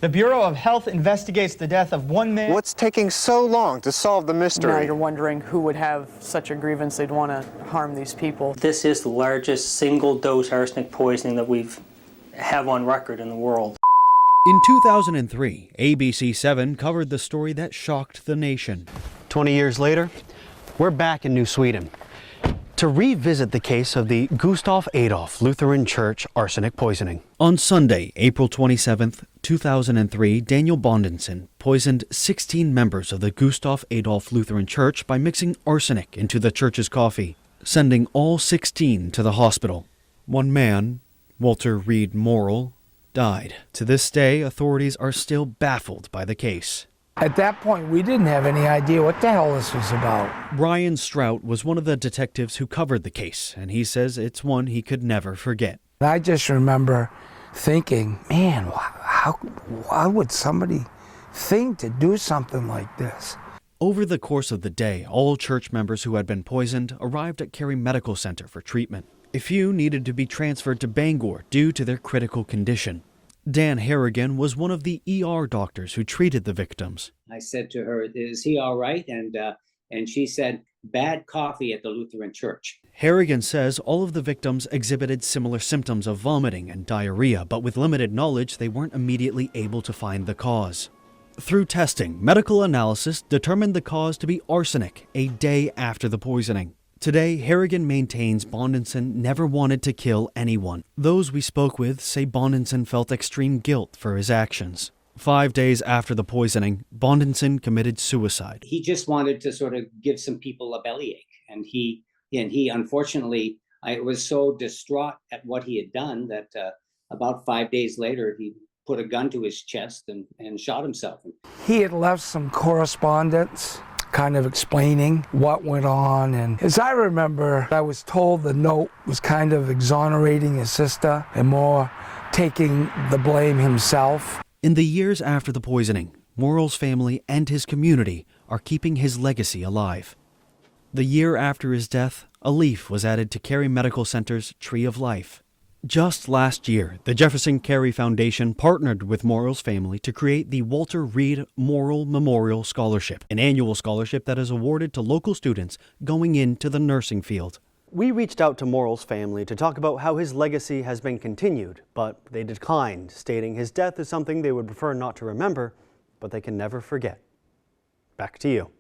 The Bureau of Health investigates the death of one man. What's taking so long to solve the mystery? Now you're wondering who would have such a grievance they'd want to harm these people. This is the largest single-dose arsenic poisoning that we have on record in the world. In 2003, ABC7 covered the story that shocked the nation. 20 years later, we're back in New Sweden to revisit the case of the Gustav Adolf Lutheran Church arsenic poisoning. On Sunday, April 27, 2003, Daniel Bondenson poisoned 16 members of the Gustav Adolf Lutheran Church by mixing arsenic into the church's coffee, sending all 16 to the hospital. One man, Walter Reed Morrill, died. To this day, authorities are still baffled by the case. At that point, we didn't have any idea what the hell this was about. Brian Strout was one of the detectives who covered the case, and he says it's one he could never forget. I just remember thinking, man, why would somebody think to do something like this? Over the course of the day, all church members who had been poisoned arrived at Kerry Medical Center for treatment. A few needed to be transferred to Bangor due to their critical condition. Dan Harrigan was one of the ER doctors who treated the victims. I said to her, "Is he all right?" And she said, "Bad coffee at the Lutheran Church." Harrigan says all of the victims exhibited similar symptoms of vomiting and diarrhea, but with limited knowledge, they weren't immediately able to find the cause. Through testing, medical analysis determined the cause to be arsenic a day after the poisoning. Today, Harrigan maintains Bondenson never wanted to kill anyone. Those we spoke with say Bondenson felt extreme guilt for his actions. 5 days after the poisoning, Bondenson committed suicide. He just wanted to sort of give some people a bellyache, and he unfortunately, I was so distraught at what he had done that about 5 days later, he put a gun to his chest and shot himself. He had left some correspondence kind of explaining what went on, and as I remember, I was told the note was kind of exonerating his sister and more taking the blame himself. In the years after the poisoning, Morrill's family and his community are keeping his legacy alive. The year after his death, a leaf was added to Kerry Medical Center's Tree of Life. Just last year, the Jefferson Carey Foundation partnered with Morrill's family to create the Walter Reed Morrill Memorial Scholarship, an annual scholarship that is awarded to local students going into the nursing field. We reached out to Morrill's family to talk about how his legacy has been continued, but they declined, stating his death is something they would prefer not to remember, but they can never forget. Back to you.